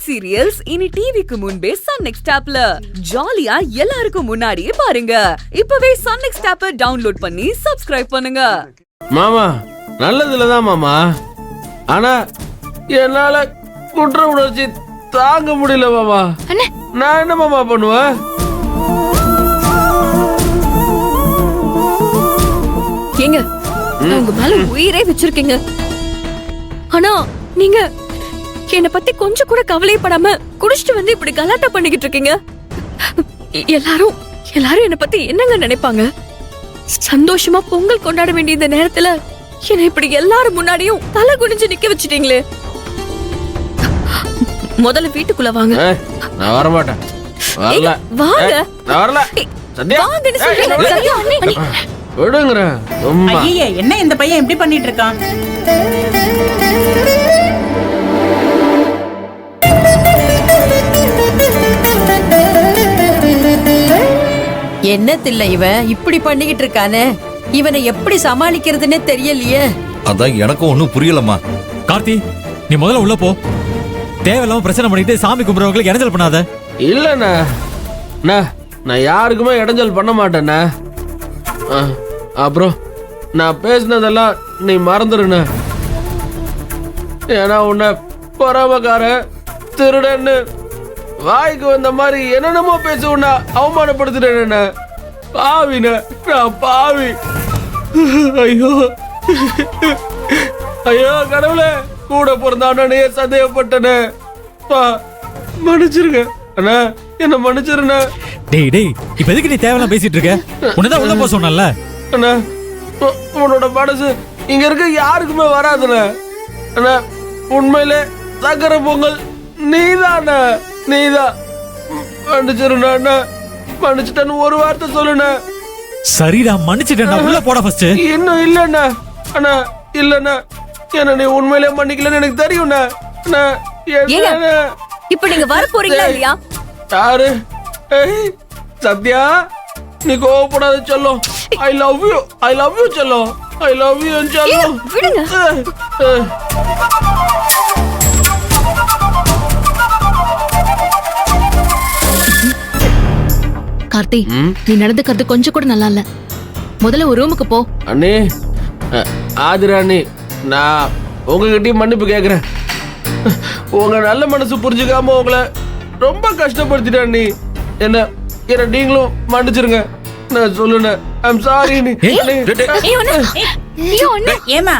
Web serials இனி டிவிக்கு முன்பே சன் நெக்ஸ்ட் ஆப்ல ஜாலியா எல்லாருக்கும் முன்னாடியே பாருங்க. இப்பவே சன் நெக்ஸ்ட் ஆப்பை டவுன்லோட் பண்ணி சப்ஸ்கிரைப் பண்ணுங்க. மாமா நல்லதுலதான் மாமா, ஆனா என்னால குற்ற உணர்ச்சி தாங்க முடியல மாமா. நான் என்ன மாமா பண்ணுவேன்? ஏங்க, உங்க மேல உயிரே வச்சிருக்கீங்க. ஆனா நீங்க என்ன பத்தி கொஞ்சம் கூட கவலைப்படாம குடிச்சிட்டு வந்து இப்படி கலாட்டா பண்ணிக்கிட்டு இருக்கீங்க. எல்லாரும் என்ன பத்தி என்னங்க நினைப்பாங்க? சந்தோஷமா பொங்கல் கொண்டாட வேண்டிய இந்த நேரத்துல என்ன இப்படி எல்லாரும் முன்னாடியும் தலை குனிஞ்சு நிக்க வச்சிட்டீங்களே. முதல்ல வீட்டுக்குள்ள வாங்க. நான் வர மாட்டேன். வாங்க. நான் வரல. சத்யா வாங்கன்னு சொல்றேன். சத்யா, அண்ணி. விடுங்கறேன். ஐயே, என்ன இந்த பையன் இப்படி பண்ணிட்டு இருக்கான்? என்னத்தில்ல இவன் இப்படி பண்ணிக்கிட்டு இருக்கானே, இவனை எப்படி சமாளிக்கிறதுனே தெரியலையே. அதான் எனக்கும் ஒண்ணும் புரியலம்மா. கார்த்தி, நீ முதல்ல உள்ள போ. தேவையில்லாம பிரச்சனை பண்ணிட்டு சாமி கும்பிடுறவங்களுக்கு இடைஞ்சல் பண்ணாத. இல்லண்ணா, நான் யாருக்குமே இடைஞ்சல் பண்ண மாட்டேண்ணா. அப்புறம் நான் பேசினதெல்லாம் நீ மறந்துடுண்ண. ஏன்னா உன்னை பொறாமக்கார திருடன்னு வாய்க்கு வந்த மாதிரி என்னென்னமோ பேச உன்னை அவமானப்படுத்திட்டேன். பாவின, நான் பாவி. ஐயோ ஐயோ கடவுளே, கூட பிறந்த அண்ணனே சந்தேகப்பட்டனே. மன்னிச்சிருங்க அண்ணா, என்ன மன்னிச்சிருண்ணா. டேய், இப்ப எதுக்கு நீ தேவையில்லாம் பேசிட்டு இருக்க? உன்னதான் உள்ள போக சொன்னல. அண்ணா, உன்னோட மனசு இங்க இருக்க யாருக்குமே வராதுண்ணா. அண்ணா, உண்மையிலே சக்கரை பொங்கல் நீதான். மன்னிச்சிருண்ணா அண்ணா, மன்னிச்சிட்டேன்னு ஒரு வார்த்தை சொல்லுண்ணா. சரிடா, மன்னிச்சிட்டேன். உள்ள போட ஃபர்ஸ்ட். இன்னும் இல்லண்ணா. அண்ணா இல்லண்ணா, என்ன நீ உண்மையிலே மன்னிக்கலன்னு எனக்கு தெரியும்ண்ணா. இப்ப நீங்க வர போறீங்களா இல்லையா? யாரு? சத்யா, நீ கோவப்படாத சொல்லும். ஐ லவ் யூ சொல்லும். ஐ லவ் யூ சொல்லும். கார்த்தி, நீ நடந்துக்கிறது கொஞ்சம் கூட நல்லா இல்ல. முதல்ல ஒரு ரூமுக்கு போ. அண்ணே, ஆதிராணி, நான் உங்ககிட்டயும் மன்னிப்பு கேக்குறேன். உங்க நல்ல மனசு புரிஞ்சுக்காம உங்களை ரொம்ப கஷ்டப்படுத்திட்டேன். என்ன நீங்களும் மன்னிச்சிருங்க. நான் சொல்லுனேன், ஐம் சாரி. ஏமா,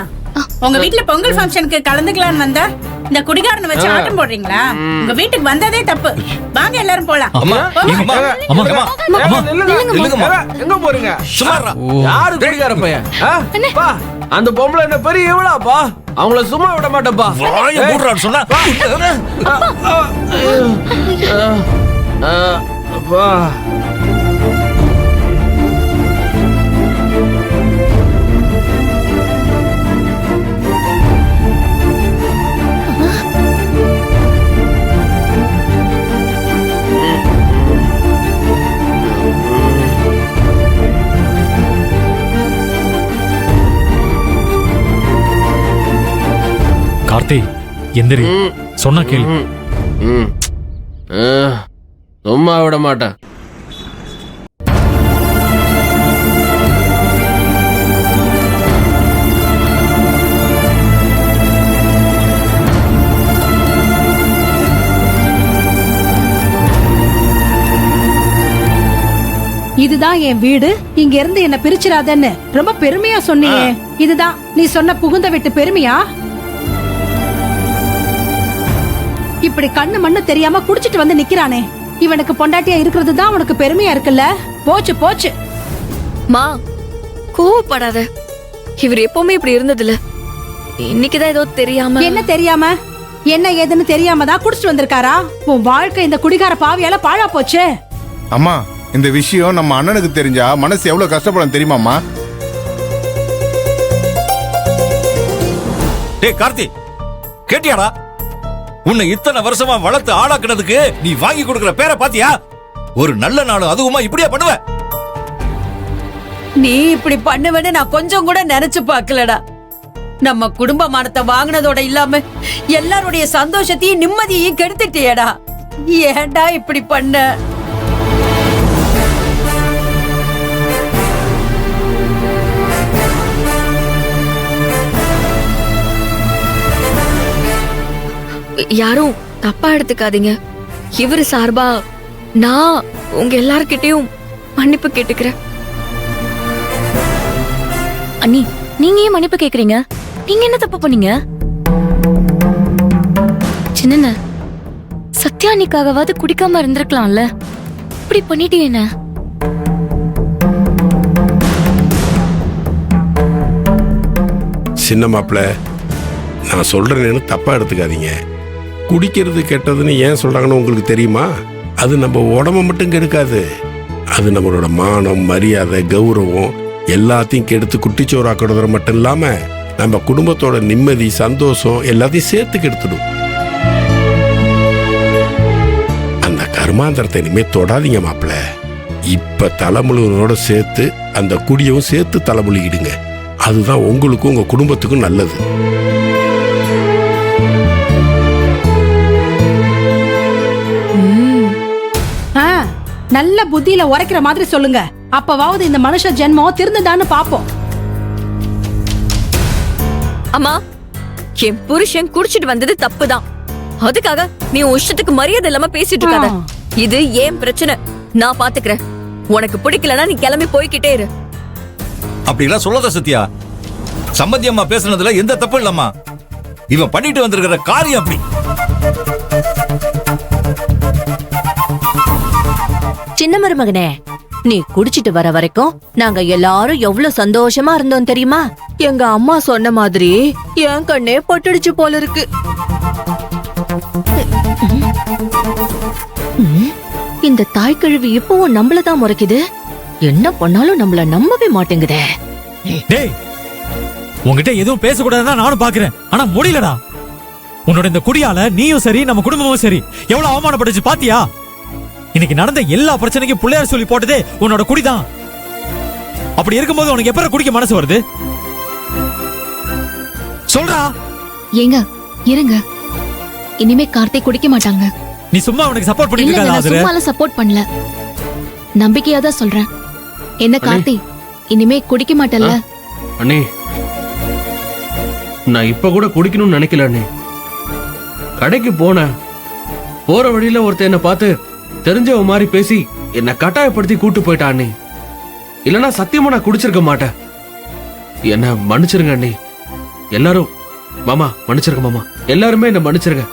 உங்க வீட்டுல பொங்கல் ஃபங்க்ஷனுக்கு கலந்துக்கலான்னு வந்தா இந்த குடிகாரனை வச்சு ஆட்டம் போடுறீங்களா? உங்க வீட்டுக்கு வந்ததே தப்பு. வாங்க எல்லாரும் போலாம். எங்க போறீங்க? யாரு குடிகார பையன்? அந்த பொம்பளை என்ன பெரிய எவ்வளோப்பா? அவங்கள சும்மா விட மாட்டேப்பா. சொன்னா கார்த்தி, எந்திரி. சொன்னா கேளு. சும்மா விட மாட்டேன். இதுதான் என் வீடு, இங்க இருந்து என்ன பிரிச்சிராதன்னு ரொம்ப பெருமையா சொன்னீங்க. இதுதான் நீ சொன்ன புகுந்த வீட்டு பெருமையா? இப்படி கண்ணு மண்ணு தெரியாம குடிச்சிட்டு வந்து நிக்கிறானே, இவனுக்கு பொண்டாட்டியா இருக்கிறது தான் உனக்கு பெருமையா இருக்குல்ல? போச்சு போச்சு. மா, கோவப்படாத. இவர் எப்பவுமே இப்படி இருந்ததில்ல. இன்னைக்குதான் ஏதோ தெரியாம. என்ன தெரியாம? என்ன ஏதுன்னு தெரியாம தான் குடிச்சிட்டு வந்திருக்காரா? உன் வாழ்க்கை இந்த குடிகார பாவியால பாழா போச்சு. அம்மா, இந்த விஷயம் நம்ம அண்ணனுக்கு தெரிஞ்சா மனசு எவ்வளவு கஷ்டப்படும் தெரியுமாமா? டேய் கார்த்தி, கேட்டியாடா? உன்னை இத்தனை வருஷமா வளர்த்து ஆளாக்குனதுக்கு நீ வாங்கி கொடுக்கிற பேரை பாத்தியா? ஒரு நல்ல நாள் அதுவுமா இப்படியா பண்ணுவ? நீ இப்படி பண்ணுவேன்னு நான் கொஞ்சம் கூட நினைச்சு பார்க்கலடா. நம்ம குடும்ப மானத்தை வாங்கினதோட இல்லாம எல்லாருடைய சந்தோஷத்தையும் நிம்மதியையும் கெடுத்துட்டியேடா. ஏன்டா இப்படி பண்ண? யாரும் தப்பா எடுத்துக்காதீங்க. இவரு சார்பா நான் உங்க எல்லார்கிட்டயும் மன்னிப்பு கேட்டுக்கிறேன். அண்ணி, நீங்க ஏன் மன்னிப்பு கேக்குறீங்க? நீங்க என்ன தப்பு பண்ணீங்க? சின்ன சத்யானிக்காகவாது குடிக்காம இருந்திருக்கலாம்ல. இப்படி பண்ணிட்டீங்க. சின்ன மாப்பிள்ள, நான் சொல்றேன்னு தப்பா எடுத்துக்காதீங்க. குடிக்கிறது கெட்டதுன்னு ஏன் சொல்றாங்கன்னு உங்களுக்கு தெரியுமா? அது நம்ம உடம்ப மட்டும் கெடுக்காது, அது நம்மளோட மானம், மரியாதை, கௌரவம் எல்லாத்தையும் கெடுத்து குட்டிச்சோறாக்குறது மட்டும் இல்லாம நம்ம குடும்பத்தோட நிம்மதி, சந்தோஷம் எல்லாத்தையும் சேர்த்து கெடுத்துடும். அந்த கர்மாந்தரத்தை இனிமே தொடாதீங்க மாப்பிள்ள. இப்ப தலைமுழுவனோட சேர்த்து அந்த குடியவும் சேர்த்து தலைமுழுகிடுங்க. அதுதான் உங்களுக்கும் உங்க குடும்பத்துக்கும் நல்லது. நல்ல புத்தியில உரைக்கிற மாதிரி சொல்லுங்க. அப்பவாவது இந்த மனுஷ ஜென்மம் திருந்துதான்னு பாப்போம். அம்மா, என் புருஷன் குடிச்சிட்டு வந்தது தப்புதான். அதுக்காக நீ உஷ்டத்துக்கு மரியாதை இல்லாம பேசிட்டு இருக்காத. இது ஏன் பிரச்சனை, நான் பாத்துக்கிறேன். உனக்கு பிடிக்கலன்னா நீ கிளம்பி போய்கிட்டே இரு. அப்படிலாம் சொல்லாத சத்யா. சம்பந்தி அம்மா பேசுனதுல எந்த தப்பு இல்லம்மா. இவன் பண்ணிட்டு வந்திருக்கிற காரியம் அப்படி. சின்ன மருமகனே, நீ குடிச்சிட்டு வர வரைக்கும் நாங்க எல்லாரும் எவ்வளவு சந்தோஷமா இருந்தோம் தெரியுமா? எங்க அம்மா சொன்ன மாதிரி என் கண்ணே பட்டுடுச்சு போல இருக்கு. இந்த தாய்க்கழுவி இப்பவும் நம்மளதான் முறைக்குது. என்ன பண்ணாலும் நம்மள நம்பவே மாட்டேங்குதே. டேய், உன்கிட்ட எதுவும் பேசக்கூடாதுதான் நானும் பாக்குறேன். ஆனா முடியலடா. உன்னோட இந்த குடியால நீயும் சரி, நம்ம குடும்பமும் சரி எவ்வளவு அவமானப்பட்டுச்சு பாத்தியா? இன்னைக்கு நடந்த எல்லா பிரச்சனைக்கும் பிள்ளையார் சொல்லி போட்டதே உன்னோட குடிதான். அப்படி இருக்கும்போது உனக்கு எப்ப குடிக்க மனசு வருது? சொல்றா. ஏங்க இருங்க, இனிமே கார்த்திக் குடிக்க மாட்டாங்க. நீ சும்மா அவனுக்கு சப்போர்ட் பண்ணிட்டு இருக்காத. சும்மால சப்போர்ட் பண்ணல, நம்பிக்கையா தான் சொல்றேன். என்ன கார்த்தி, இனிமே குடிக்க மாட்டல்ல? அண்ணே, நான் இப்ப கூட குடிக்கணும்னு நினைக்கல அண்ணே. கடைக்கு போனேன், போற வழியில ஒருத்தர் என்ன பார்த்து தெரிஞ்சவ மாதிரி பேசி என்ன கட்டாயப்படுத்தி கூட்டு போயிட்டான் அண்ணே. இல்லனா சத்தியமா நான் குடிச்சிருக்க மாட்டேன். என்ன மன்னிச்சிருங்க அண்ணே. எல்லாரும் மாமா மன்னிச்சிருங்க மாமா. எல்லாருமே என்ன மன்னிச்சிருங்க.